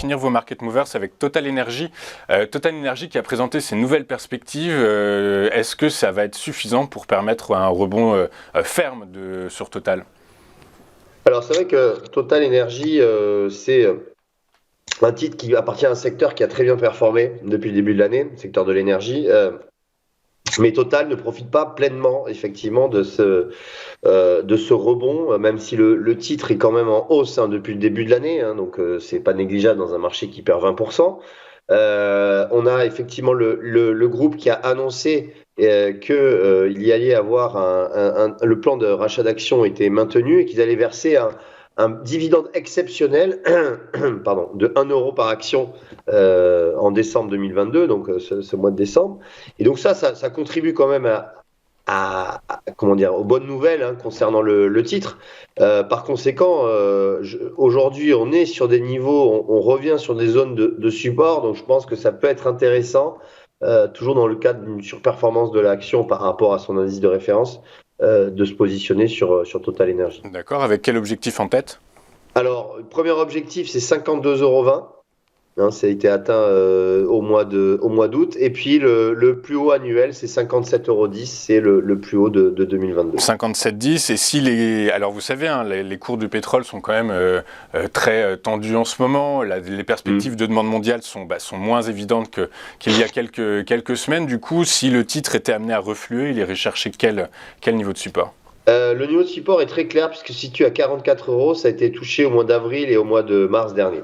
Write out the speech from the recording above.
finir vos market movers avec Total Energy. Total Energy qui a présenté ses nouvelles perspectives. Est-ce que ça va être suffisant pour permettre un rebond ferme sur Total? Alors c'est vrai que Total Energy, c'est un titre qui appartient à un secteur qui a très bien performé depuis le début de l'année, le secteur de l'énergie. Mais Total ne profite pas pleinement, effectivement, de ce rebond, même si le titre est quand même en hausse depuis le début de l'année, donc c'est pas négligeable dans un marché qui perd 20%. On a effectivement le groupe qui a annoncé qu'il y allait avoir le plan de rachat d'actions était maintenu et qu'ils allaient verser un dividende exceptionnel pardon, de 1 euro par action en décembre 2022, donc ce mois de décembre. Et donc ça contribue quand même comment dire, aux bonnes nouvelles concernant le titre. Par conséquent, aujourd'hui, on est sur des niveaux, on revient sur des zones de support, donc je pense que ça peut être intéressant, toujours dans le cadre d'une surperformance de l'action par rapport à son indice de référence, de se positionner sur Total Energy. D'accord, avec quel objectif en tête? Alors, le premier objectif, c'est 52,20 €. Ça a été atteint au mois d'août. Et puis le plus haut annuel, c'est 57,10 €. C'est le plus haut de 2022. 57,10. Et si alors vous savez, les cours du pétrole sont quand même très tendus en ce moment. Les perspectives de demande mondiale sont moins évidentes qu'il y a quelques semaines. Du coup, si le titre était amené à refluer, il irait chercher quel niveau de support? Le niveau de support est très clair puisque se situe à 44 €. Ça a été touché au mois d'avril et au mois de mars dernier.